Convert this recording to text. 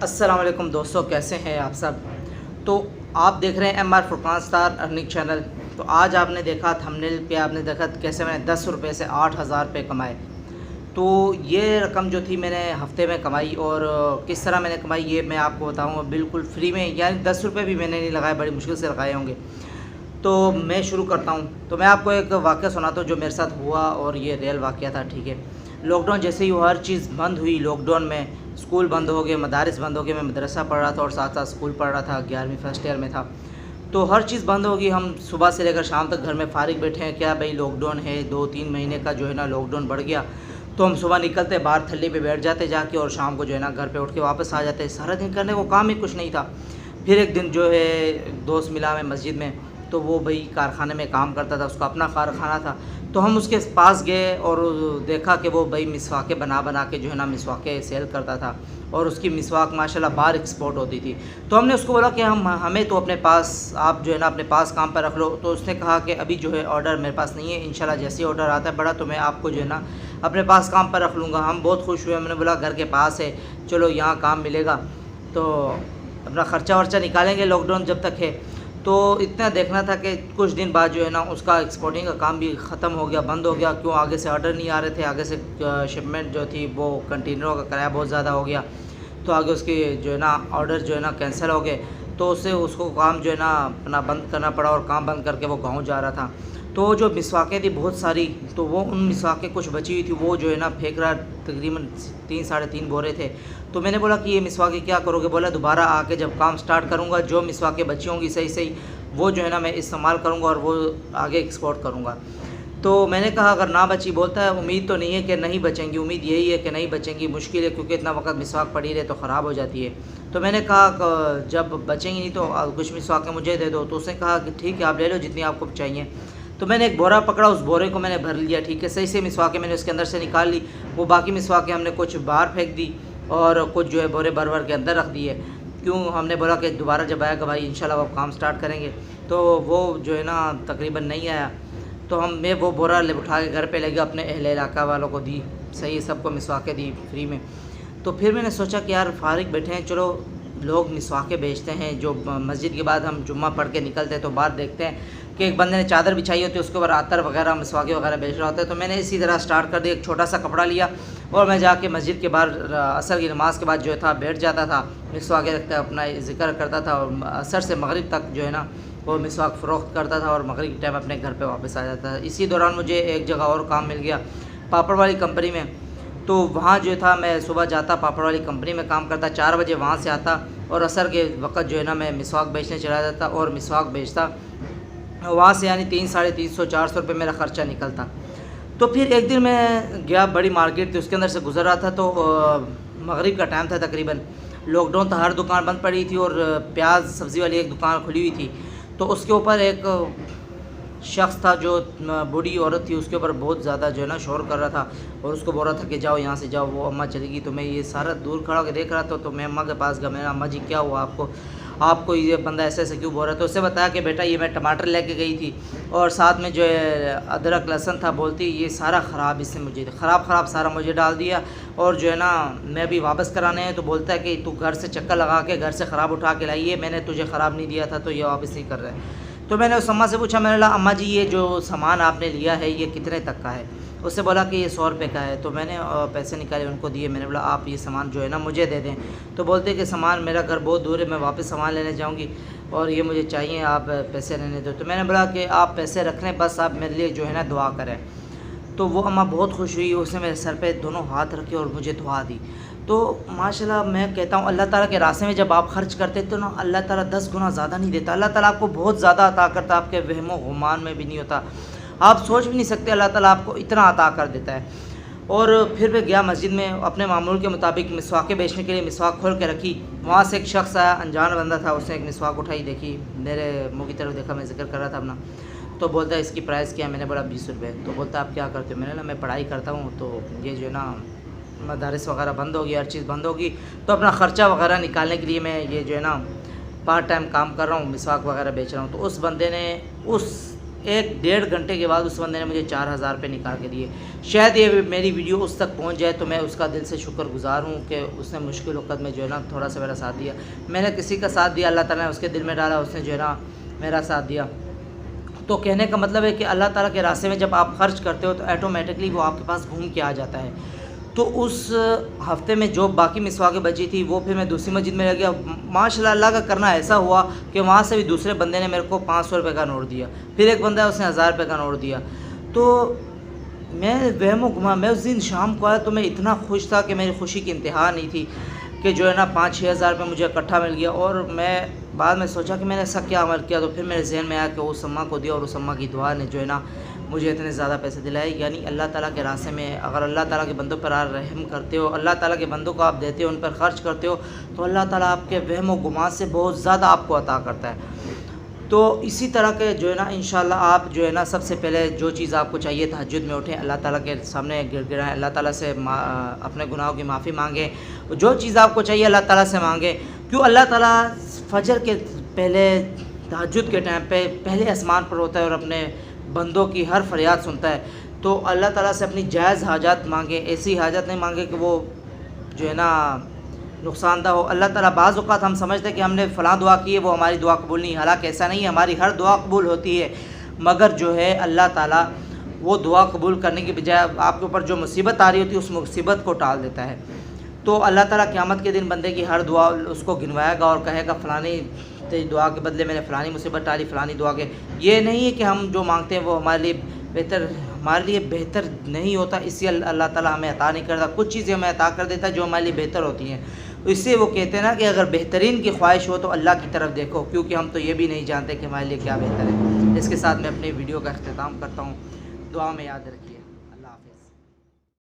अस्सलाम वालेकुम दोस्तों, कैसे हैं आप सब। तो आप देख रहे हैं M R Furqan star earning channel. तो आज आपने देखा थंबनेल पे, आपने देखा कैसे मैंने 10 रुपये से 8,000 रुपये कमाए। तो ये रकम जो थी मैंने हफ्ते में कमाई, और किस तरह मैंने कमाई ये मैं आपको बताऊंगा बिल्कुल फ्री में। यानी 10 रुपये भी मैंने नहीं लगाए, बड़ी मुश्किल से लगाए होंगे। तो मैं शुरू करता हूँ। तो मैं आपको एक वाक़या सुनाता हूँ जो मेरे साथ हुआ, और ये रियल वाक़या था, ठीक है। लॉकडाउन जैसे ही हर चीज़ बंद हुई, लॉकडाउन में स्कूल बंद हो गए, मदारिस बंद हो गए। मैं मदरसा पढ़ रहा था और साथ साथ स्कूल पढ़ रहा था, 11वीं फर्स्ट ईयर में था। तो हर चीज़ बंद होगी, हम सुबह से लेकर शाम तक घर में फ़ारिग बैठे हैं। क्या भाई, लॉकडाउन है, 2-3 महीने का जो है ना लॉकडाउन बढ़ गया। तो हम सुबह निकलते बाहर थल्ली पे बैठ जाते जाके, और शाम को जो है ना घर पे उठ के वापस आ जाते। सारा दिन करने को काम ही कुछ नहीं था। फिर एक दिन जो है दोस्त मिला मैं मस्जिद में, तो वो भाई कारखाने में काम करता था, उसका अपना कारखाना था। तो हम उसके पास गए और देखा कि वो भाई मिसवाकें बना बना के जो है ना मिसवाकें सेल करता था, और उसकी मिसवाक माशाल्लाह बाहर एक्सपोर्ट होती थी। तो हमने उसको बोला कि हमें तो अपने पास, आप जो है ना अपने पास काम पर रख लो। तो उसने कहा कि अभी जो है ऑर्डर मेरे पास नहीं है, इंशाल्लाह जैसे ही ऑर्डर आता है बड़ा तो मैं आपको जो है ना अपने पास काम पर रख लूँगा। हम बहुत खुश हुए, हमने बोला घर के पास है, चलो यहाँ काम मिलेगा तो अपना ख़र्चा वर्चा निकालेंगे, लॉकडाउन जब तक है। तो इतना देखना था कि कुछ दिन बाद जो है ना उसका एक्सपोर्टिंग का काम भी ख़त्म हो गया, बंद हो गया। क्यों, आगे से ऑर्डर नहीं आ रहे थे, आगे से शिपमेंट जो थी वो कंटेनरों का किराया बहुत ज़्यादा हो गया। तो आगे उसके जो है ना ऑर्डर जो है ना कैंसिल हो गए। तो उससे उसको काम जो है ना अपना बंद करना पड़ा, और काम बंद करके वो गाँव जा रहा था। तो जो मिसवाकें थी बहुत सारी, तो वो उन मिसवाकें कुछ बची हुई थी, वो जो है ना फेंक रहा। तकरीबन 3-3.5 बोरे थे। तो मैंने बोला कि ये मिसवाकें क्या करोगे। बोला दोबारा आके जब काम स्टार्ट करूँगा, जो मिसवाकें बची होंगी सही सही वो जो है ना मैं इस्तेमाल करूँगा और वो आगे एक्सपोर्ट करूँगा। तो मैंने कहा अगर ना बची, बोलता है उम्मीद तो नहीं है कि नहीं बचेंगी, उम्मीद यही है कि नहीं बचेंगी, मुश्किल है क्योंकि इतना वक्त मिसवाक पड़ी रहे तो ख़राब हो जाती है। तो मैंने कहा जब बचेंगी नहीं तो कुछ मिसवाकें मुझे दे दो। तो उसने कहा कि ठीक है आप ले लो जितनी आपको चाहिए। तो मैंने एक बोरा पकड़ा, उस बोरे को मैंने भर लिया, ठीक है। सही से मिसवाकें मैंने उसके अंदर से निकाल ली। वो बाकी मिसवाकें हमने कुछ बाहर फेंक दी, और कुछ जो है बोरे भर भर के अंदर रख दिए। क्यों, हमने बोला कि दोबारा जब आएगा भाई इंशाल्लाह वो काम स्टार्ट करेंगे। तो वो जो है ना तकरीबन नहीं आया। तो मैं वो बोरा ले उठा के घर पे ले गया, अपने अहले इलाका वालों को दी, सही सबको मिसवाकें दी फ्री में। तो फिर मैंने सोचा कि यार फारिग बैठे हैं, चलो लोग मिसवाकें बेचते हैं। जो मस्जिद के बाद हम जुम्मा पढ़ के निकलते हैं तो बाहर देखते हैं कि एक बंदे ने चादर बिछाई होती है, उसके ऊपर अतर वगैरह मिसवाकें वगैरह बेच रहा होता है। तो मैंने इसी तरह स्टार्ट कर दिया, एक छोटा सा कपड़ा लिया और मैं जाके मस्जिद के बाहर असर की नमाज़ के बाद जो था बैठ जाता था, मिसवाकें रखता अपना ज़िक्र करता था, और असर से मगरिब तक जो है ना वो मिसवाक फ़रोख्त करता था, और मगरिब के टाइम अपने घर पे वापस आ जाता था। इसी दौरान मुझे एक जगह और काम मिल गया, पापड़ वाली कंपनी में। तो वहाँ जो था मैं सुबह जाता, पापड़ वाली कंपनी में काम करता, 4 बजे वहाँ से आता, और असर के वक्त जो है ना मैं मिसवाक बेचने चला जाता और मिसवाक बेचता वहाँ से। यानी 300-350-400 रुपये मेरा ख़र्चा निकलता। तो फिर एक दिन मैं गया, बड़ी मार्केट थी उसके अंदर से गुज़र रहा था। तो मगरिब का टाइम था तकरीबन, लॉकडाउन था, हर दुकान बंद पड़ी थी, और प्याज सब्ज़ी वाली एक दुकान खुली हुई थी। तो उसके ऊपर एक शख्स था जो बूढ़ी औरत थी, उसके ऊपर बहुत ज़्यादा जो है ना शोर कर रहा था, और उसको बोल रहा था कि जाओ यहाँ से जाओ। वो अम्मा चली गई। तो मैं ये सारा दूर खड़ा होकर देख रहा था। तो मैं अम्मा के पास गया, मैंने अम्मा जी क्या हुआ आपको ये बंदा ऐसे ऐसे क्यों बोल रहा है। तो उससे बताया कि बेटा ये मैं टमाटर लेके गई थी, और साथ में जो है अदरक लहसुन था। बोलती ये सारा ख़राब, इसने मुझे ख़राब सारा मुझे डाल दिया, और जो है ना मैं भी वापस कराने हैं। तो बोलता है कि तू घर से चक्कर लगा के घर से ख़राब उठा के लाई है, मैंने तुझे ख़राब नहीं दिया था तो ये वापस नहीं कर रहा है। तो मैंने उस अम्मा से पूछा, मैंने बोला अम्मा जी ये जो सामान आपने लिया है ये कितने तक का है। उससे बोला कि ये 100 रुपये का है। तो मैंने पैसे निकाले उनको दिए। मैंने बोला आप ये सामान जो है ना मुझे दे दें। तो बोलते कि सामान, मेरा घर बहुत दूर है, मैं वापस सामान लेने जाऊंगी और ये मुझे चाहिए, आप पैसे लेने दो। तो मैंने बोला कि आप पैसे रख लें, बस आप मेरे लिए जो है ना दुआ करें। तो वो अम्मा बहुत खुश हुई, उसने मेरे सर पे दोनों हाथ रखे और मुझे दुआ दी। तो माशाल्लाह मैं कहता हूँ अल्लाह ताला के रास्ते में जब आप खर्च करते तो ना अल्लाह ताला 10 गुना ज़्यादा नहीं देता। अल्लाह ताला आपको बहुत ज़्यादा अता करता, आपके वहमो गुमान में भी नहीं होता, आप सोच भी नहीं सकते अल्लाह ताला आपको इतना अता कर देता है। और फिर मैं गया मस्जिद में, अपने मामूल के मुताबिक मिसवाकें बेचने के लिए मिसवाक खोल के रखी। वहाँ से एक शख्स आया, अनजान बंदा था, उसने एक मिसवाक उठाई, देखी, मेरे मुँह की तरफ देखा, मैं जिक्र कर रहा था अपना। तो बोलता है इसकी प्राइस क्या है। मैंने बोला 20 रुपये। तो बोलता है आप क्या करते हो। मैंने ना मैं पढ़ाई करता हूँ, तो ये जो है ना मदारिस वगैरह बंद होगी, हर चीज़ बंद होगी, तो अपना ख़र्चा वगैरह निकालने के लिए मैं ये जो है ना पार्ट टाइम काम कर रहा हूँ, मिसवाक वगैरह बेच रहा हूँ। तो उस बंदे ने उस 1-1.5 घंटे के बाद उस बंदे ने मुझे 4000 रुपये निकाल के दिए। शायद ये मेरी वीडियो उस तक पहुंच जाए तो मैं उसका दिल से शुक्रगुजार हूँ कि उसने मुश्किल वक़्त में जो है ना थोड़ा सा मेरा साथ दिया। मैंने किसी का साथ दिया, अल्लाह ताला ने उसके दिल में डाला, उसने जो है ना मेरा साथ दिया। तो कहने का मतलब है कि अल्लाह ताला के रास्ते में जब आप ख़र्च करते हो तो ऑटोमेटिकली वो आपके पास घूम के आ जाता है। तो उस हफ़्ते में जो बाकी मिसवाकें बची थी वो फिर मैं दूसरी मस्जिद में रह गया। माशाल्लाह अल्लाह का करना ऐसा हुआ कि वहाँ से भी दूसरे बंदे ने मेरे को 500 रुपये का नोट दिया, फिर एक बंदा उसने 1000 रुपये का नोट दिया। तो मैं वहमो गुमा, मैं उस दिन शाम को आया तो मैं इतना खुश था कि मेरी खुशी की इंतहा नहीं थी कि जो है ना 5-6 हज़ार रुपये मुझे इकट्ठा मिल गया। और मैं बाद में सोचा कि मैंने ऐसा क्या अमल किया, तो फिर मेरे जहन में आया कि उस अम्मा को दिया और उस अम्मा की दुआ ने जो है ना मुझे इतने ज़्यादा पैसे दिलाए। यानी अल्लाह ताला के रास्ते में अगर अल्लाह ताला के बंदों पर रहम करते हो, अल्लाह ताला के बंदों को आप देते हो, उन पर ख़र्च करते हो, तो अल्लाह ताला आपके वहम व गुमान से बहुत ज़्यादा आपको अता करता है। तो इसी तरह के जो है ना इंशाल्लाह आप जो है ना सबसे पहले जो चीज़ आपको चाहिए तहज्जुद में उठें, अल्लाह ताला के सामने गिड़गिड़ाएं, अल्लाह ताला से अपने गुनाहों की माफ़ी मांगें। जो चीज़ आपको चाहिए अल्लाह ताला से मांगें। क्यों? अल्लाह ताला फजर के पहले तहज्जुद के टाइम पे पहले आसमान पर होता है और अपने बंदों की हर फरियाद सुनता है। तो अल्लाह ताला से अपनी जायज़ हाजत मांगे, ऐसी हाजत नहीं मांगे कि वो जो है ना नुकसानदा हो। अल्लाह ताला बाज़ औक़ात हम समझते हैं कि हमने फ़लाँ दुआ की है वो हमारी दुआ कबूल नहीं, हालांकि ऐसा नहीं है, हमारी हर दुआ कबूल होती है। मगर जो है अल्लाह ताला वो दुआ कबूल करने की बजाय आपके ऊपर जो मुसीबत आ रही होती है उस मुसीबत को टाल देता है। तो अल्लाह ताला क़यामत के दिन बंदे की हर दुआ उसको गिनवाएगा और कहेगा फ़लानी तेरी दुआ के बदले मैंने फ़लानी मुसीबत टाली, फ़लानी दुआ के। ये नहीं है कि हम जो मांगते हैं वो हमारे लिए बेहतर नहीं होता, इसलिए अल्लाह ताला हमें अता नहीं करता। कुछ चीज़ें हमें अता कर देता है जो हमारे लिए बेहतर होती हैं। इससे वो कहते हैं ना कि अगर बेहतरीन की ख्वाहिश हो तो अल्लाह की तरफ देखो, क्योंकि हम तो ये भी नहीं जानते कि हमारे लिए क्या बेहतर है। इसके साथ मैं अपनी वीडियो का अख्तिताम करता हूँ। दुआ में याद रखिए।